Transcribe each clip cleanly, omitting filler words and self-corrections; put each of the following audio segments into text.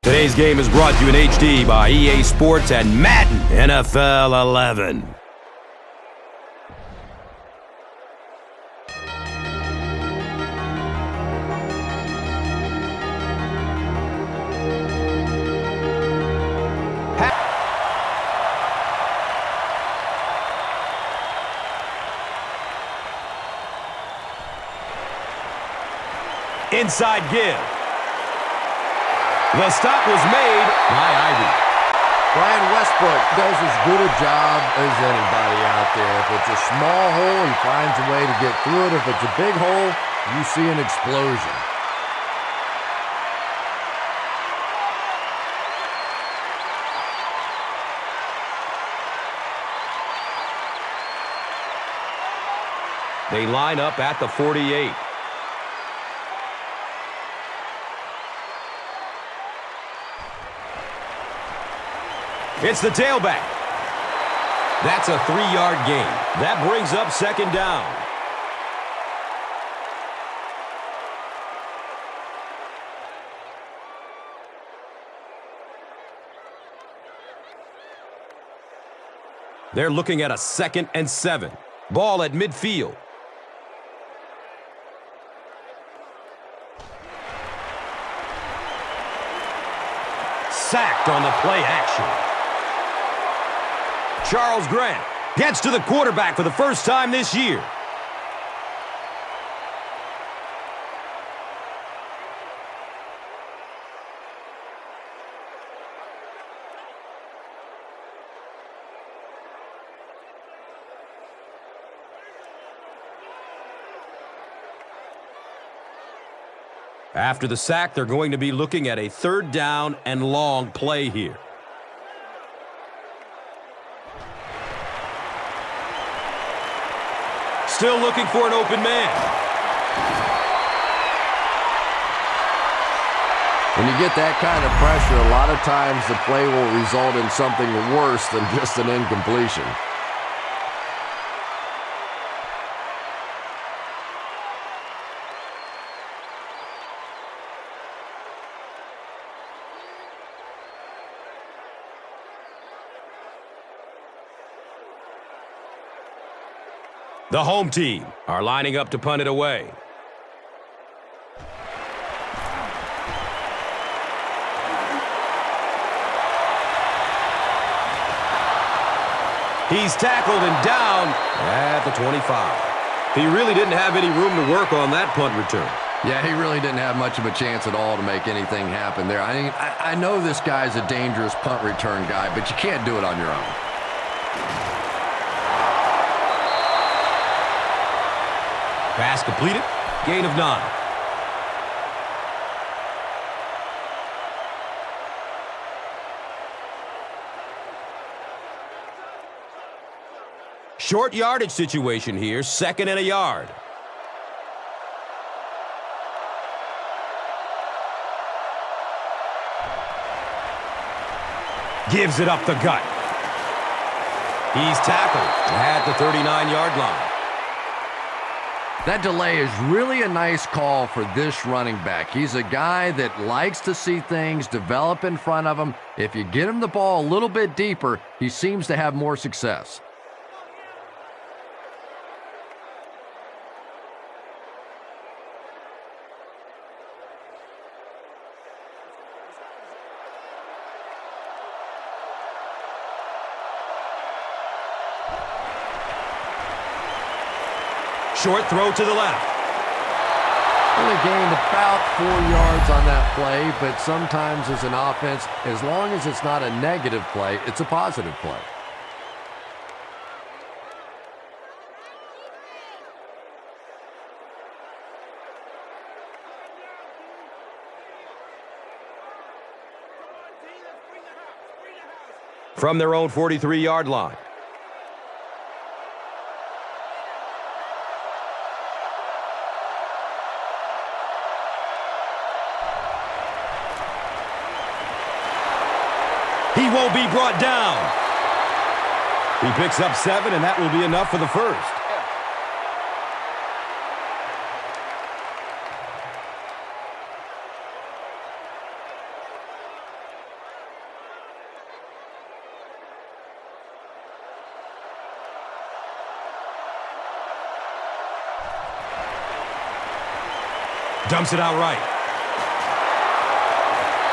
Today's game is brought to you in HD by EA Sports and Madden NFL 11. Inside give. The stop was made by Ivy. Brian Westbrook does as good a job as anybody out there. If it's a small hole, he finds a way to get through it. If it's a big hole, you see an explosion. They line up at the 48. It's the tailback. That's a 3-yard gain. That brings up second down. They're looking at a 2nd and 7. Ball at midfield. Sacked on the play action. Charles Grant gets to the quarterback for the first time this year. After the sack, they're going to be looking at a 3rd down and long play here. Still looking for an open man. When you get that kind of pressure, a lot of times the play will result in something worse than just an incompletion. The home team are lining up to punt it away. He's tackled and down at the 25. He really didn't have any room to work on that punt return. Yeah, he really didn't have much of a chance at all to make anything happen there. I know this guy's a dangerous punt return guy, but you can't do it on your own. Pass completed. Gain of 9. Short yardage situation here. 2nd and a yard. Gives it up the gut. He's tackled at the 39-yard line. That delay is really a nice call for this running back. He's a guy that likes to see things develop in front of him. If you get him the ball a little bit deeper, he seems to have more success. Short throw to the left. Only gained about 4 yards on that play, but sometimes as an offense, as long as it's not a negative play, it's a positive play. From their own 43-yard line. He won't be brought down. He picks up 7, and that will be enough for the first. Dumps it out right.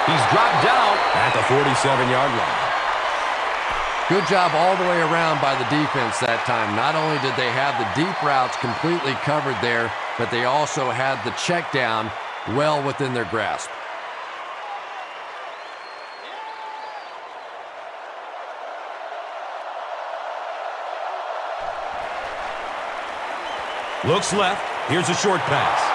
He's dropped down at the 47-yard line. Good job all the way around by the defense that time. Not only did they have the deep routes completely covered there, but they also had the check down well within their grasp. Looks left. Here's a short pass.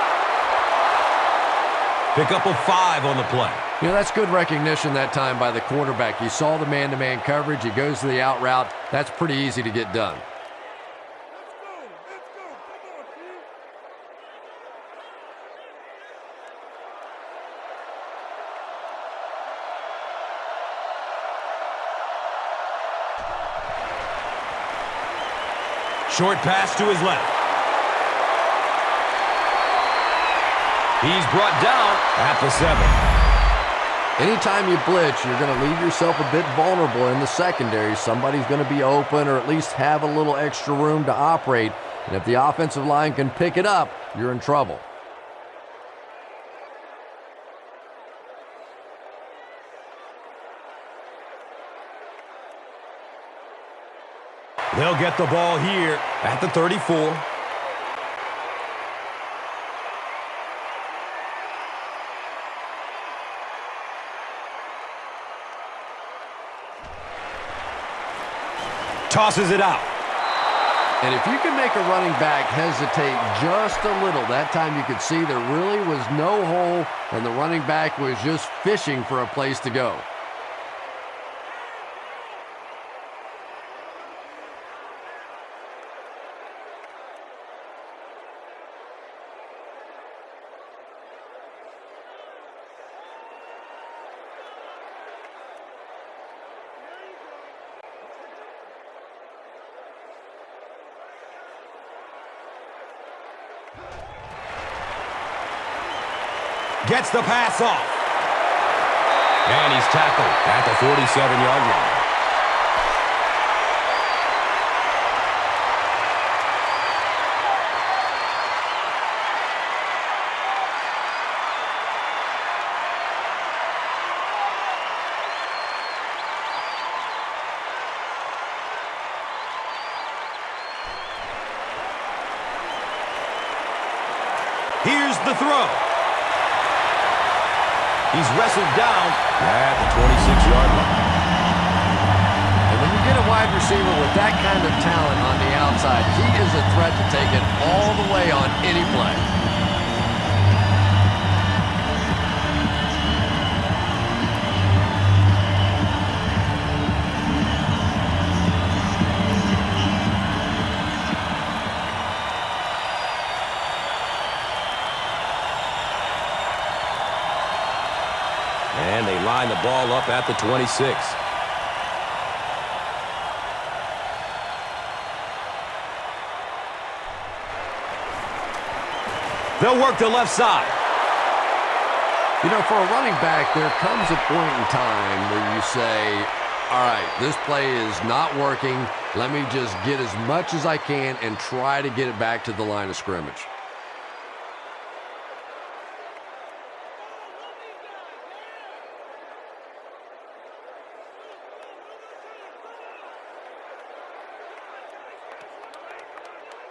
Pick up a 5 on the play. You know, that's good recognition that time by the quarterback. He saw the man-to-man coverage. He goes to the out route. That's pretty easy to get done. Short pass to his left. He's brought down at the 7. Anytime you blitz, you're going to leave yourself a bit vulnerable in the secondary. Somebody's going to be open or at least have a little extra room to operate. And if the offensive line can pick it up, you're in trouble. They'll get the ball here at the 34. Tosses it out. And if you can make a running back hesitate just a little, that time you could see there really was no hole and the running back was just fishing for a place to go. Gets the pass off. And he's tackled at the 47-yard line. Here's the throw. He's wrestled down at the 26-yard line. And when you get a wide receiver with that kind of talent on the outside, he is a threat to take it all the way on any play. And they line the ball up at the 26. They'll work the left side. You know, for a running back, there comes a point in time where you say, all right, this play is not working. Let me just get as much as I can and try to get it back to the line of scrimmage.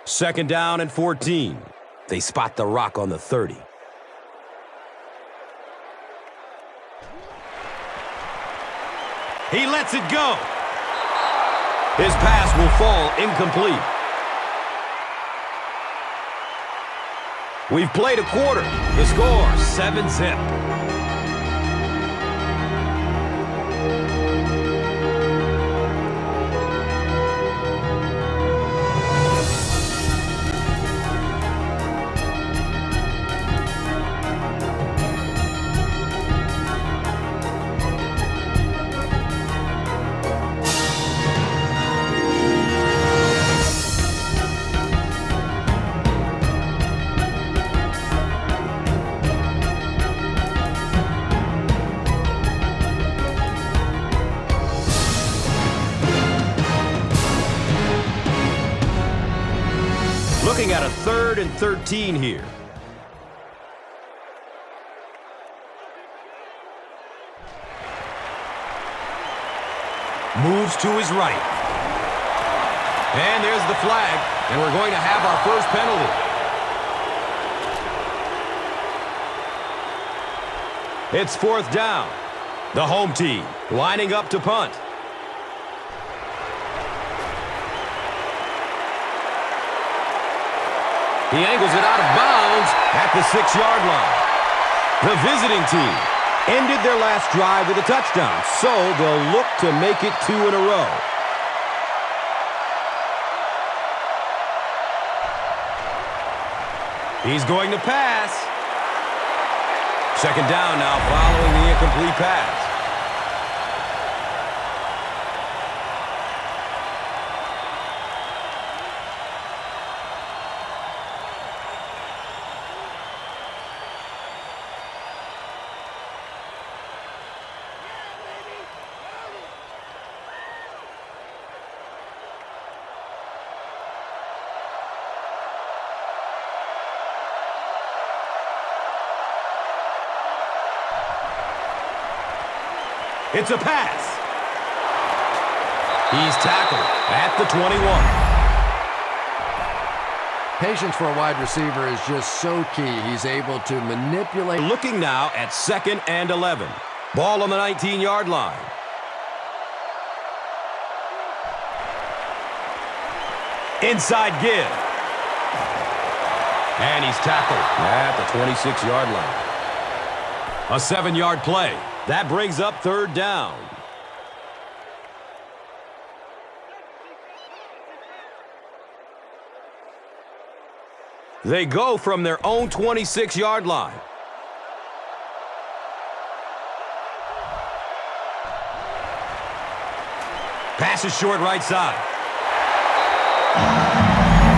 Second down and 14. They spot the rock on the 30. He lets it go. His pass will fall incomplete. We've played a quarter. The score, 7-zip. Looking at a 3rd and 13 here. Moves to his right. And there's the flag, and we're going to have our first penalty. It's 4th down. The home team lining up to punt. He angles it out of bounds at the 6-yard line. The visiting team ended their last drive with a touchdown, so they'll look to make it 2 in a row. He's going to pass. 2nd down now following the incomplete pass. It's a pass. He's tackled at the 21. Patience for a wide receiver is just so key. He's able to manipulate. Looking now at 2nd and 11. Ball on the 19-yard line. Inside give. And he's tackled at the 26-yard line. A 7-yard play. That brings up 3rd down. They go from their own 26-yard line. Pass is short right side.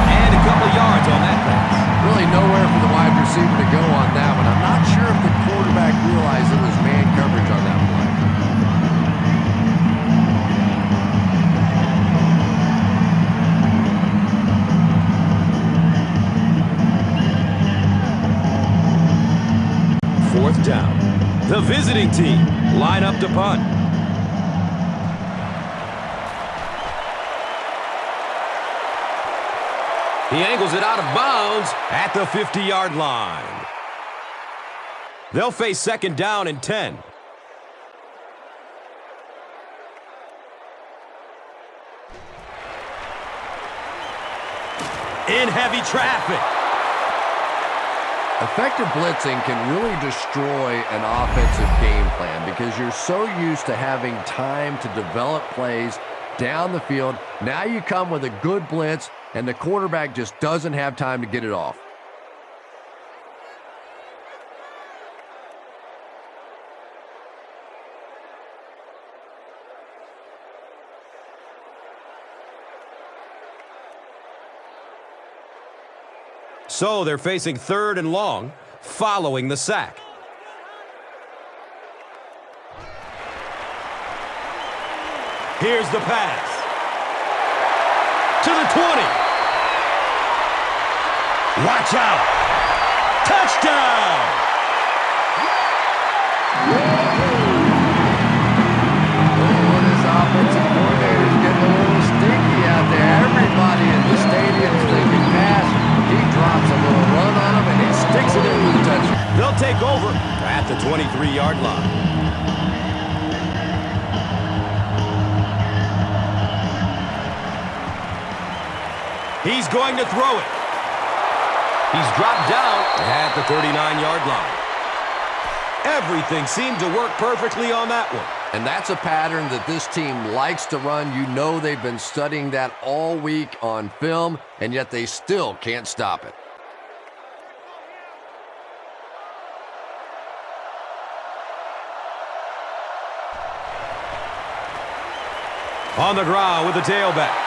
And a couple of yards on that pass. Really nowhere for the wide receiver to go on that one. I'm not sure if the quarterback realized it was man coverage on that play. Fourth down. The visiting team line up to punt. He angles it out of bounds at the 50-yard line. They'll face 2nd down and 10. In heavy traffic. Effective blitzing can really destroy an offensive game plan because you're so used to having time to develop plays down the field. Now you come with a good blitz, and the quarterback just doesn't have time to get it off. So they're facing 3rd and long following the sack. Here's the pass. To the 20. Watch out. Touchdown. Oh, this offensive coordinator is getting a little stinky out there. Everybody in the stadium's thinking pass. He drops a little run on him, and he sticks it in with a touchdown. They'll take over at the 23-yard line. He's going to throw it. He's dropped down at the 39-yard line. Everything seemed to work perfectly on that one. And that's a pattern that this team likes to run. You know they've been studying that all week on film, and yet they still can't stop it. On the ground with the tailback.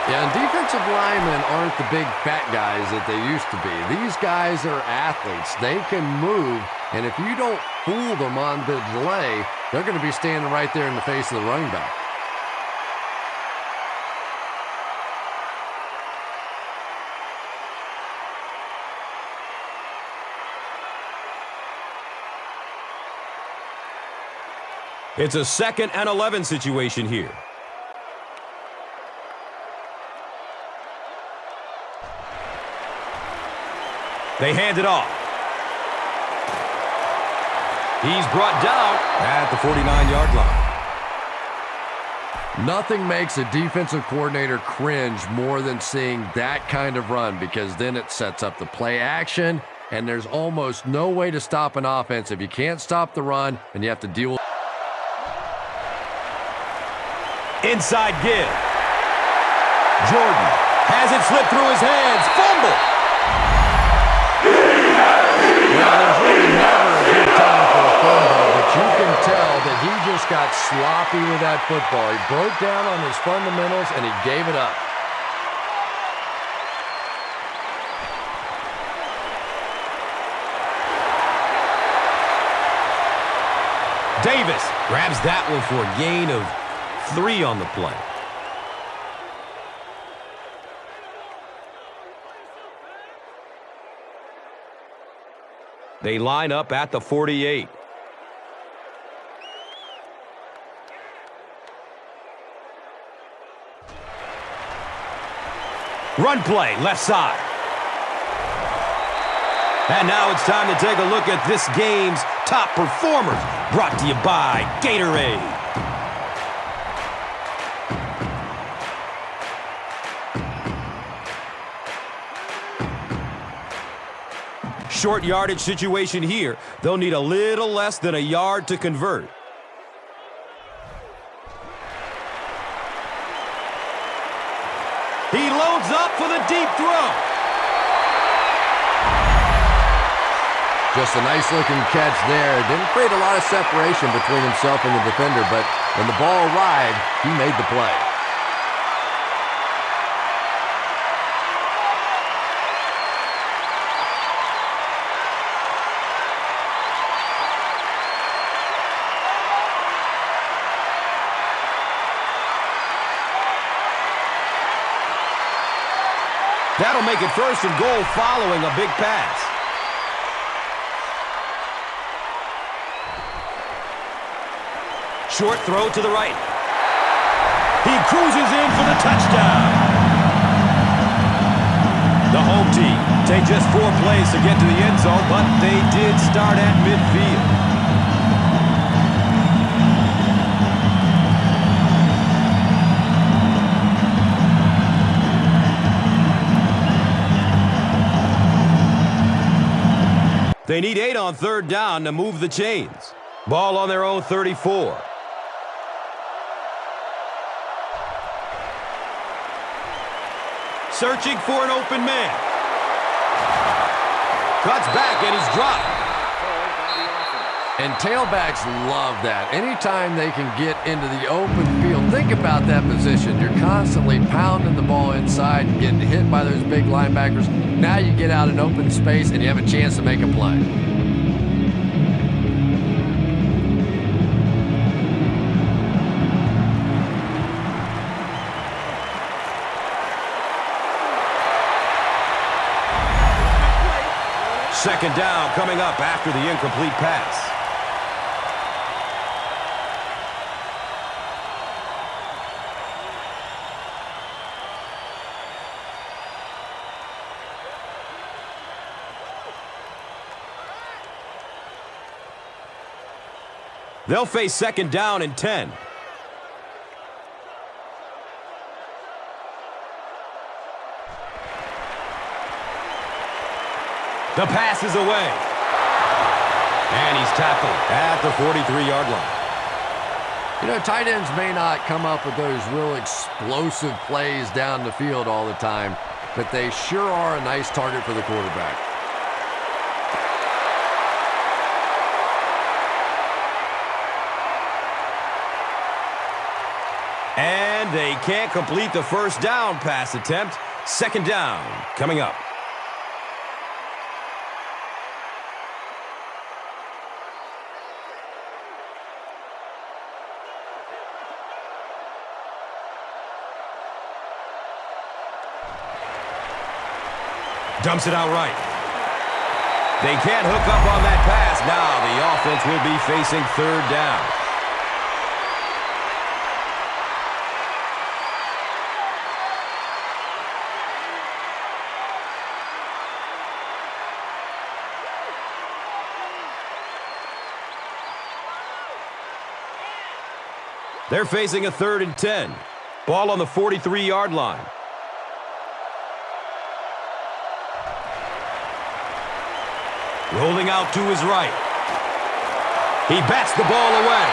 Yeah, and defensive linemen aren't the big fat guys that they used to be. These guys are athletes. They can move, and if you don't fool them on the delay, they're going to be standing right there in the face of the running back. It's a 2nd and 11 situation here. They hand it off. He's brought down at the 49-yard line. Nothing makes a defensive coordinator cringe more than seeing that kind of run, because then it sets up the play action, and there's almost no way to stop an offense if you can't stop the run and you have to deal with inside give. Jordan has it slip through his hands. Fumble. Well, there's really never a good time for a fumble, but you can tell that he just got sloppy with that football. He broke down on his fundamentals, and he gave it up. Davis grabs that one for a gain of 3 on the play. They line up at the 48. Run play, left side. And now it's time to take a look at this game's top performers. Brought to you by Gatorade. Short yardage situation here. They'll need a little less than a yard to convert. He loads up for the deep throw. Just a nice-looking catch there. Didn't create a lot of separation between himself and the defender, but when the ball arrived, he made the play. That'll make it 1st and goal following a big pass. Short throw to the right. He cruises in for the touchdown. The home team take just 4 plays to get to the end zone, but they did start at midfield. They need 8 on 3rd down to move the chains. Ball on their own 34. Searching for an open man. Cuts back and he's dropped. And tailbacks love that. Anytime they can get into the open field, think about that position. You're constantly pounding the ball inside and getting hit by those big linebackers. Now you get out in open space and you have a chance to make a play. Second down coming up after the incomplete pass. They'll face 2nd down and 10. The pass is away. And he's tackled at the 43-yard line. You know, tight ends may not come up with those real explosive plays down the field all the time, but they sure are a nice target for the quarterback. And they can't complete the 1st down pass attempt. 2nd down coming up. Dumps it out right. They can't hook up on that pass. Now the offense will be facing 3rd down. They're facing a 3rd and 10. Ball on the 43-yard line. Rolling out to his right. He bats the ball away.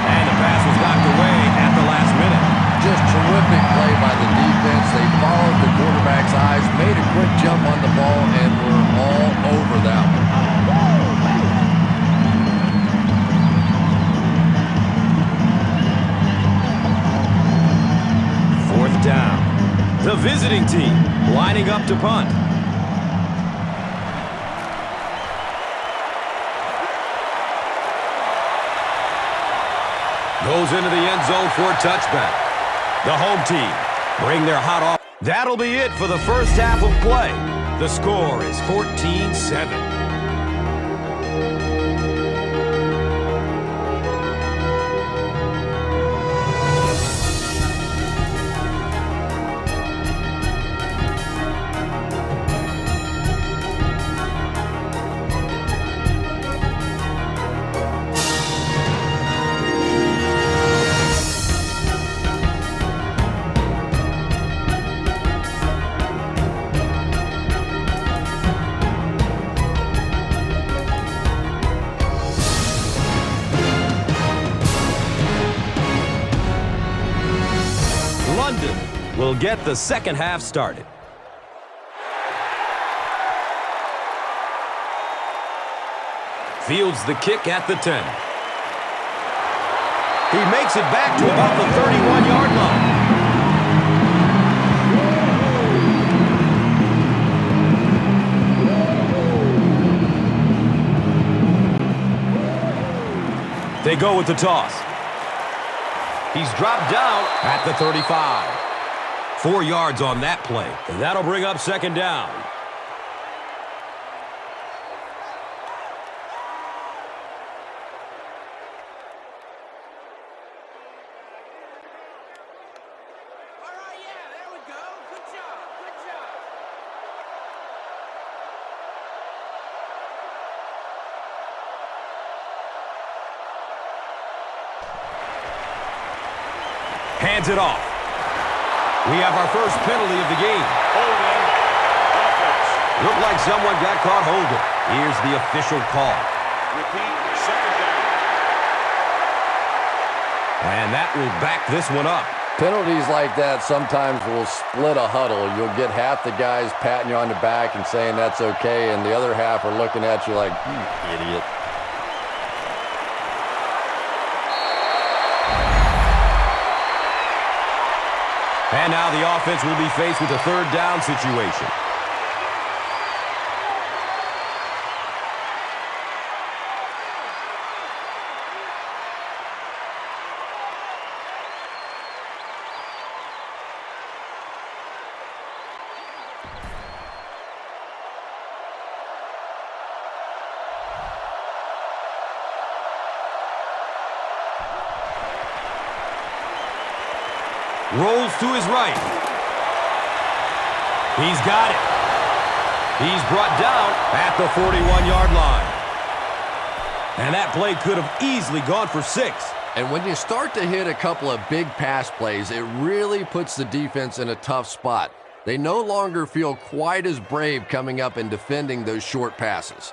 And the pass was knocked away at the last minute. Just terrific play by the defense. They followed the quarterback's eyes, made a quick jump on the ball, and were all over that one. 4th down. The visiting team lining up to punt. Goes into the end zone for a touchback. The home team bring their hot off. That'll be it for the first half of play. The score is 14-7. We'll get the second half started. Fields the kick at the 10. He makes it back to about the 31-yard line. They go with the toss. He's dropped down at the 35. 4 yards on that play, and that'll bring up second down. All right, yeah, there we go. Good job, good job. Hands it off. We have our first penalty of the game. Holding. Offense. Looked like someone got caught holding. Here's the official call. Repeat, second down. And that will back this one up. Penalties like that sometimes will split a huddle. You'll get half the guys patting you on the back and saying that's okay, and the other half are looking at you like, you idiot. And now the offense will be faced with a 3rd down situation. Rolls to his right. He's got it. He's brought down at the 41-yard line. And that play could have easily gone for 6. And when you start to hit a couple of big pass plays, it really puts the defense in a tough spot. They no longer feel quite as brave coming up and defending those short passes.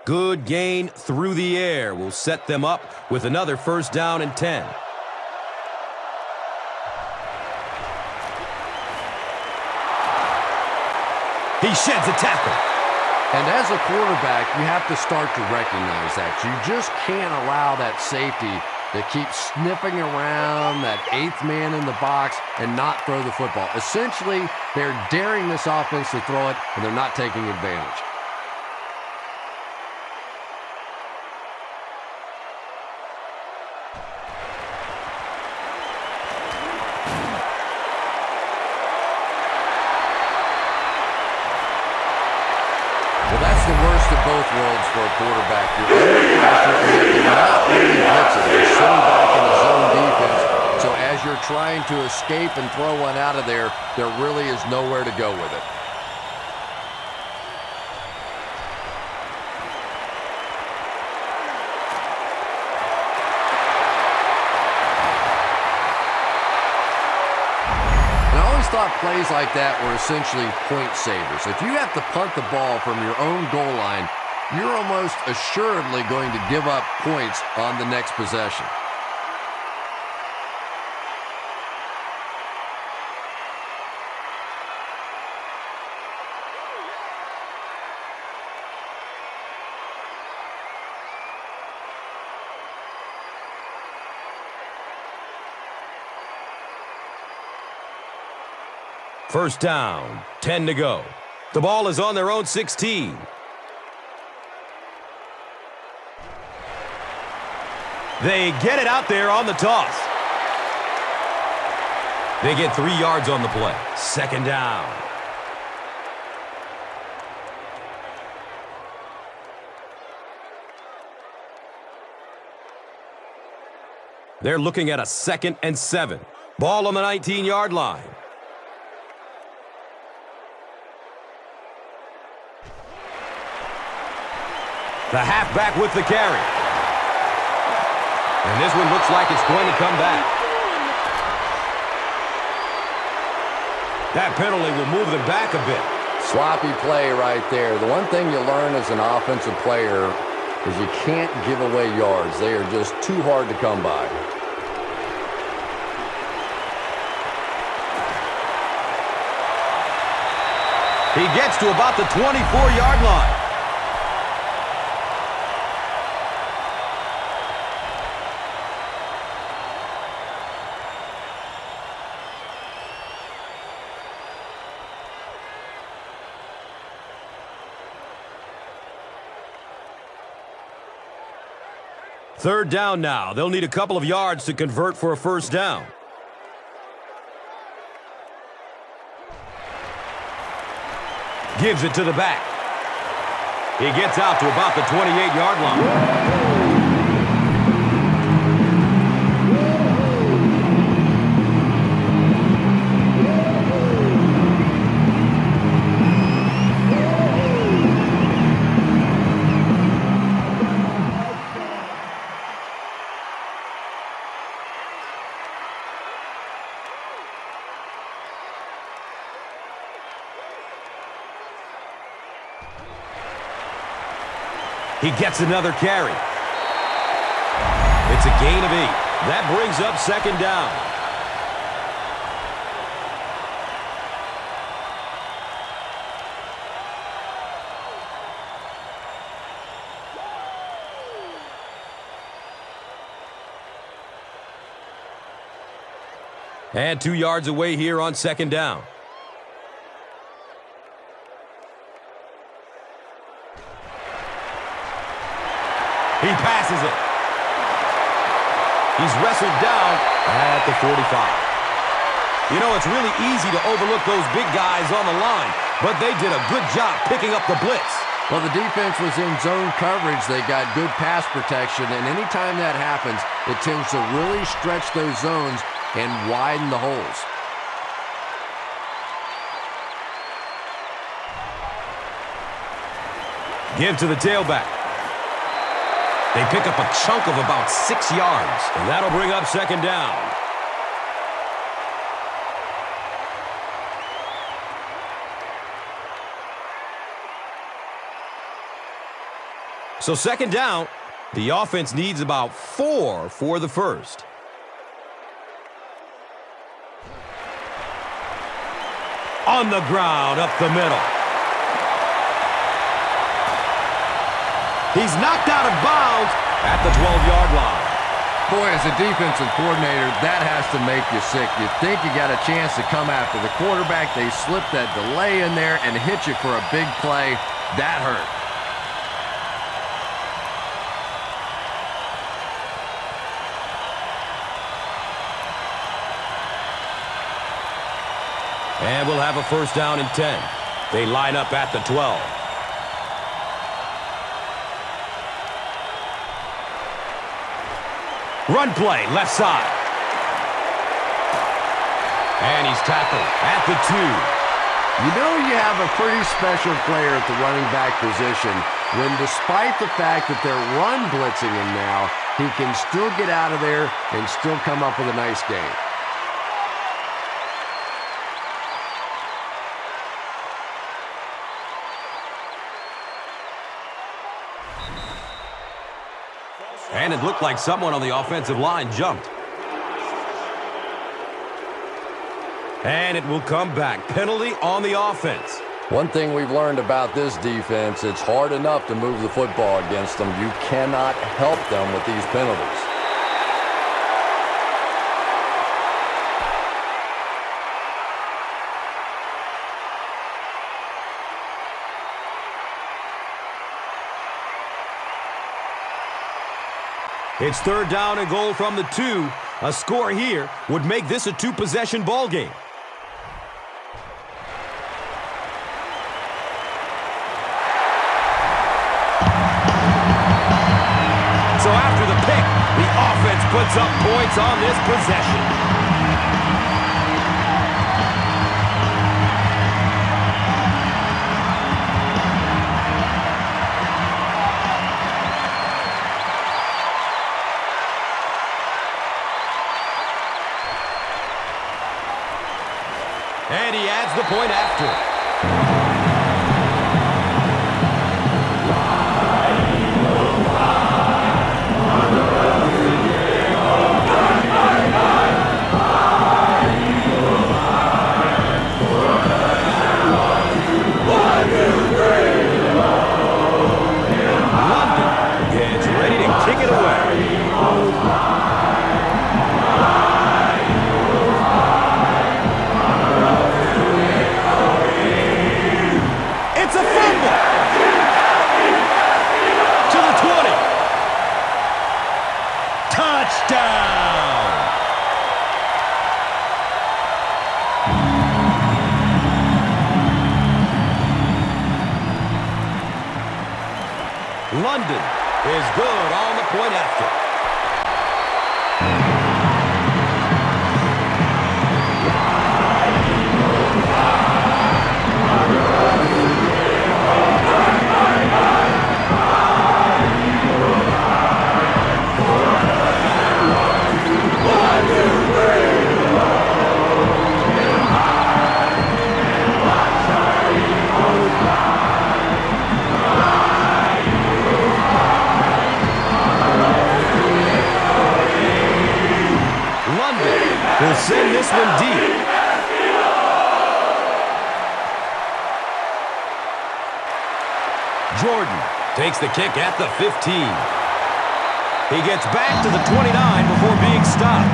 Good gain through the air will set them up with another first down and 10. He sheds a tackle. And as a quarterback, you have to start to recognize that. You just can't allow that safety to keep sniffing around that 8th man in the box and not throw the football. Essentially, they're daring this offense to throw it, and they're not taking advantage. That's the worst of both worlds for a quarterback. You're under pressure, and yet they're not really blitzing. They're sitting back in the zone defense, trying to escape and throw one out of there, there really is nowhere to go with it. Thought plays like that were essentially point savers. If you have to punt the ball from your own goal line, you're almost assuredly going to give up points on the next possession. First down, 10 to go. The ball is on their own 16. They get it out there on the toss. They get 3 yards on the play. Second down. They're looking at a 2nd and 7. Ball on the 19-yard line. The halfback with the carry. And this one looks like it's going to come back. That penalty will move them back a bit. Sloppy play right there. The one thing you learn as an offensive player is you can't give away yards. They are just too hard to come by. He gets to about the 24-yard line. Third down now. They'll need a couple of yards to convert for a first down. Gives it to the back. He gets out to about the 28-yard line. He gets another carry. It's a gain of 8. That brings up second down. And 2 yards away here on second down. He passes it. He's wrestled down at the 45. You know, it's really easy to overlook those big guys on the line, but they did a good job picking up the blitz. Well, the defense was in zone coverage. They got good pass protection, and anytime that happens, it tends to really stretch those zones and widen the holes. Give to the tailback. They pick up a chunk of about 6 yards, and that'll bring up second down. So second down, the offense needs about 4 for the first. On the ground, up the middle. He's knocked out of bounds at the 12-yard line. Boy, as a defensive coordinator, that has to make you sick. You think you got a chance to come after the quarterback. They slip that delay in there and hit you for a big play. That hurt. And we'll have a first down and 10. They line up at the 12. Run play, left side. And he's tackled at the 2. You know you have a pretty special player at the running back position when, despite the fact that they're run blitzing him now, he can still get out of there and still come up with a nice game. And it looked like someone on the offensive line jumped. And it will come back. Penalty on the offense. One thing we've learned about this defense, it's hard enough to move the football against them. You cannot help them with these penalties. It's 3rd down and goal from the 2. A score here would make this a 2-possession ball game. So after the pick, the offense puts up points on this possession. And he adds the point after. London gets ready to kick it away. It's a fumble. To the 20. Touchdown. London is good on the point after. Will send this one deep. Jordan takes the kick at the 15. He gets back to the 29 before being stopped.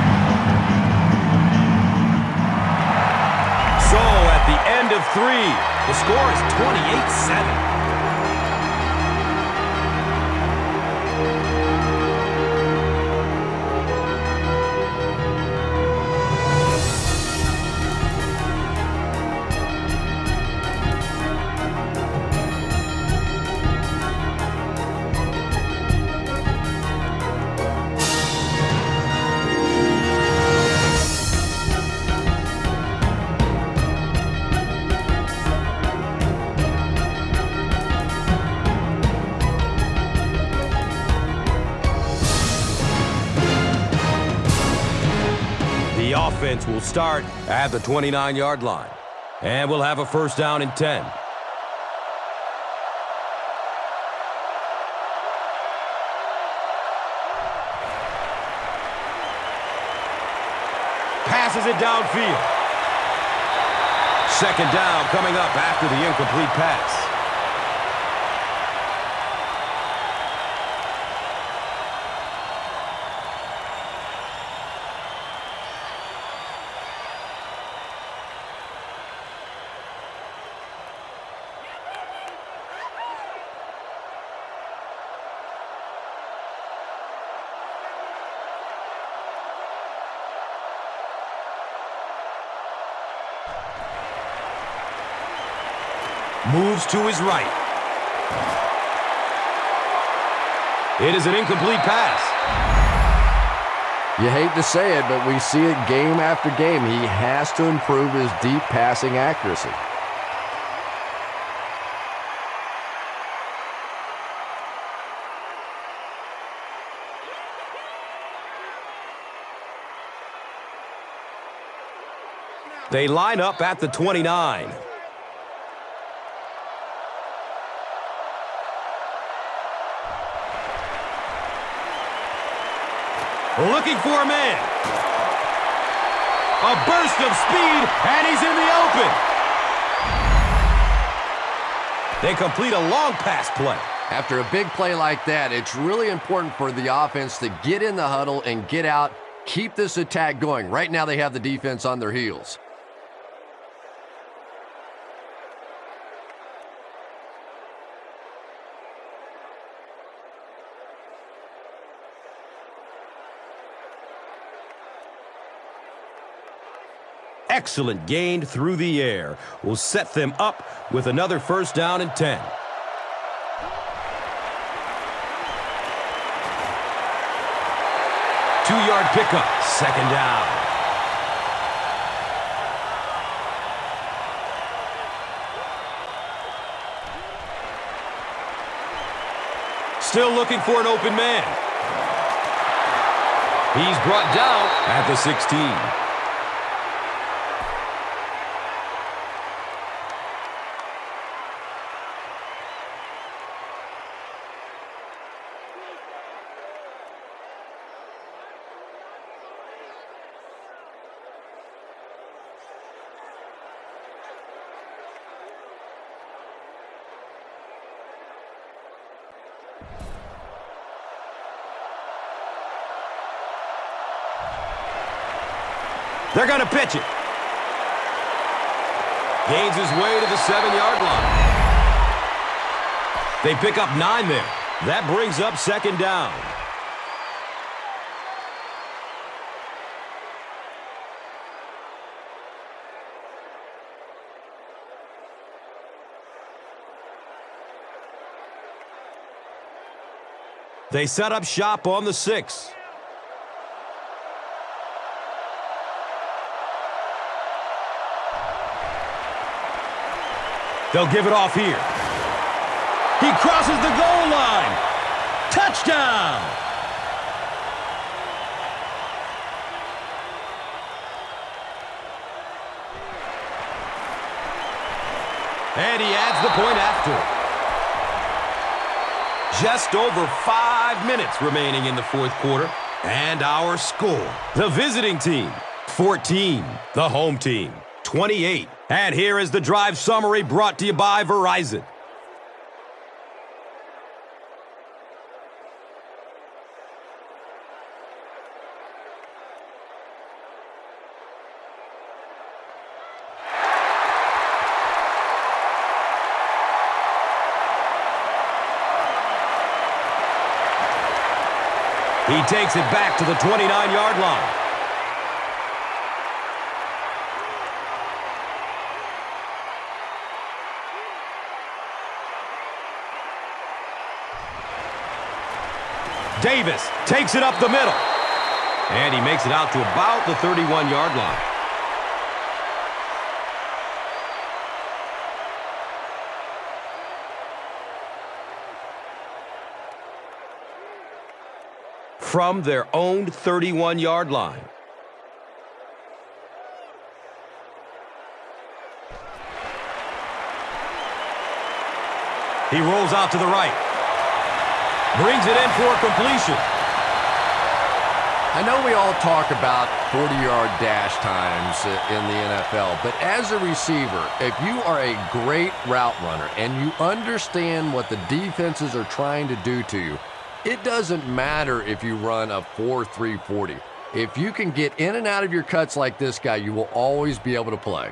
So at the end of 3, the score is 28-7. The offense will start at the 29-yard line. And we'll have a 1st down and 10. Passes it downfield. 2nd down coming up after the incomplete pass. Moves to his right. It is an incomplete pass. You hate to say it, but we see it game after game. He has to improve his deep passing accuracy. They line up at the 29. Looking for a man. A burst of speed, and he's in the open. They complete a long pass play. After a big play like that, it's really important for the offense to get in the huddle and get out, keep this attack going. Right now they have the defense on their heels. Excellent gain through the air will set them up with another first down and 10. Two-yard pickup, second down. Still looking for an open man. He's brought down at the 16. They're going to pitch it. Gains his way to the 7-yard line. They pick up 9 there. That brings up second down. They set up shop on the 6. They'll give it off here. He crosses the goal line. Touchdown! And he adds the point after. Just over 5 minutes remaining in the fourth quarter. And our score. The visiting team, 14. The home team, 28. And here is the drive summary brought to you by Verizon. He takes it back to the 29-yard line. Davis takes it up the middle. And he makes it out to about the 31-yard line. From their own 31-yard line. He rolls out to the right. Brings it in for completion. I know we all talk about 40-yard dash times in the NFL, but as a receiver, if you are a great route runner and you understand what the defenses are trying to do to you, it doesn't matter if you run a 4.3 40. If you can get in and out of your cuts like this guy, you will always be able to play.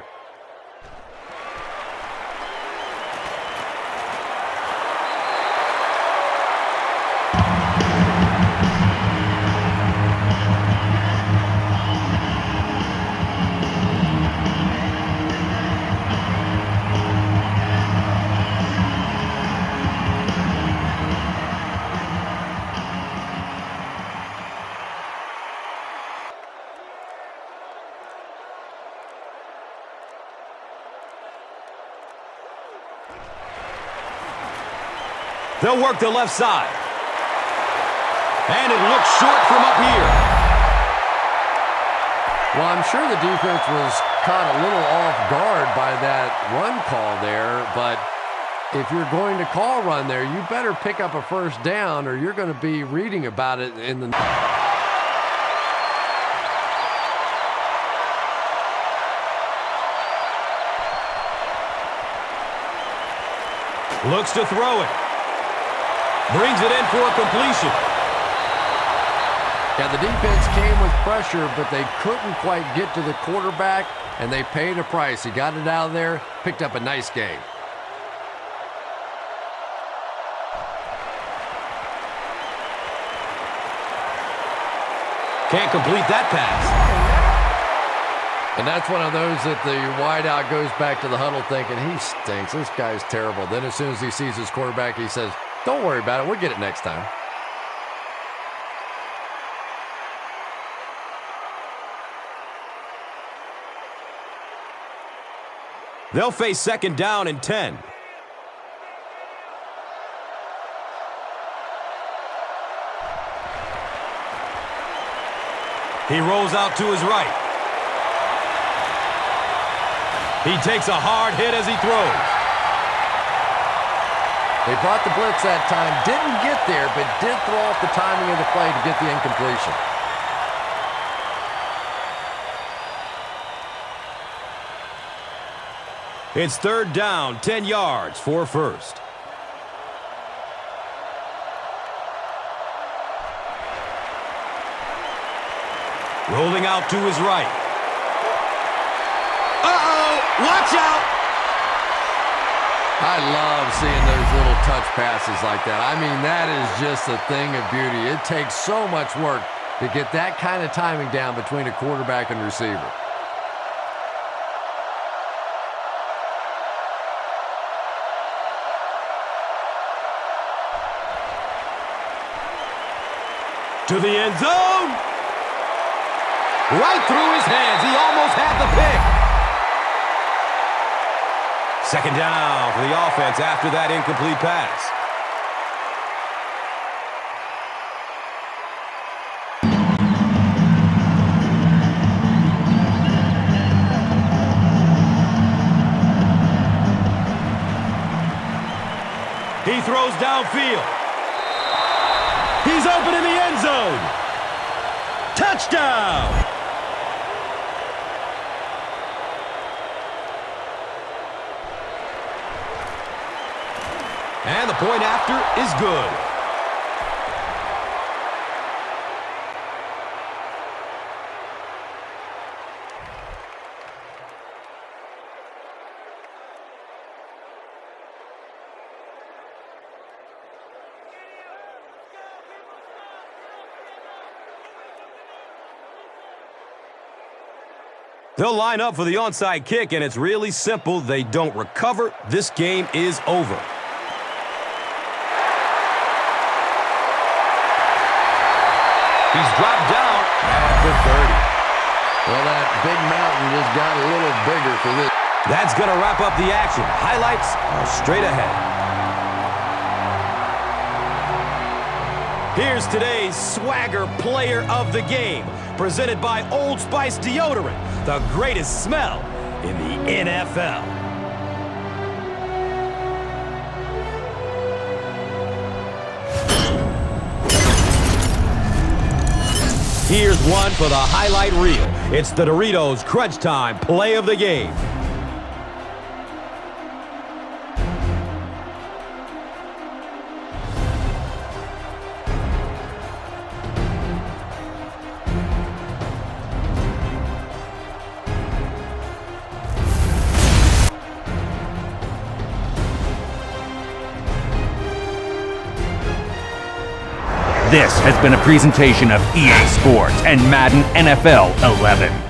They'll work the left side. And it looks short from up here. Well, I'm sure the defense was caught a little off guard by that run call there, but if you're going to call run there, you better pick up a first down or you're going to be reading about it in the... Looks to throw it. Brings it in for a completion. Yeah, the defense came with pressure, but they couldn't quite get to the quarterback, and they paid a price. He got it out of there, picked up a nice game. Can't complete that pass. And that's one of those that the wideout goes back to the huddle thinking, he stinks, this guy's terrible. Then as soon as he sees his quarterback, he says, don't worry about it, we'll get it next time. They'll face second down and 10. He rolls out to his right. He takes a hard hit as he throws. They brought the blitz that time, didn't get there, but did throw off the timing of the play to get the incompletion. It's third down, 10 yards for first. Rolling out to his right. Uh-oh! Watch out! I love seeing those little touch passes like that. I mean, that is just a thing of beauty. It takes so much work to get that kind of timing down between a quarterback and receiver. To the end zone! Right through his hands. He almost had the pick. Second down for the offense after that incomplete pass. He throws downfield. He's open in the end zone. Touchdown! And the point after is good. They'll line up for the onside kick, and it's really simple. They don't recover. This game is over. He's dropped down at the 30. Well, that big mountain just got a little bigger for this. That's going to wrap up the action. Highlights are straight ahead. Here's today's Swagger Player of the Game, presented by Old Spice Deodorant, the greatest smell in the NFL. Here's one for the highlight reel. It's the Doritos Crunch Time Play of the Game. This has been a presentation of EA Sports and Madden NFL 11.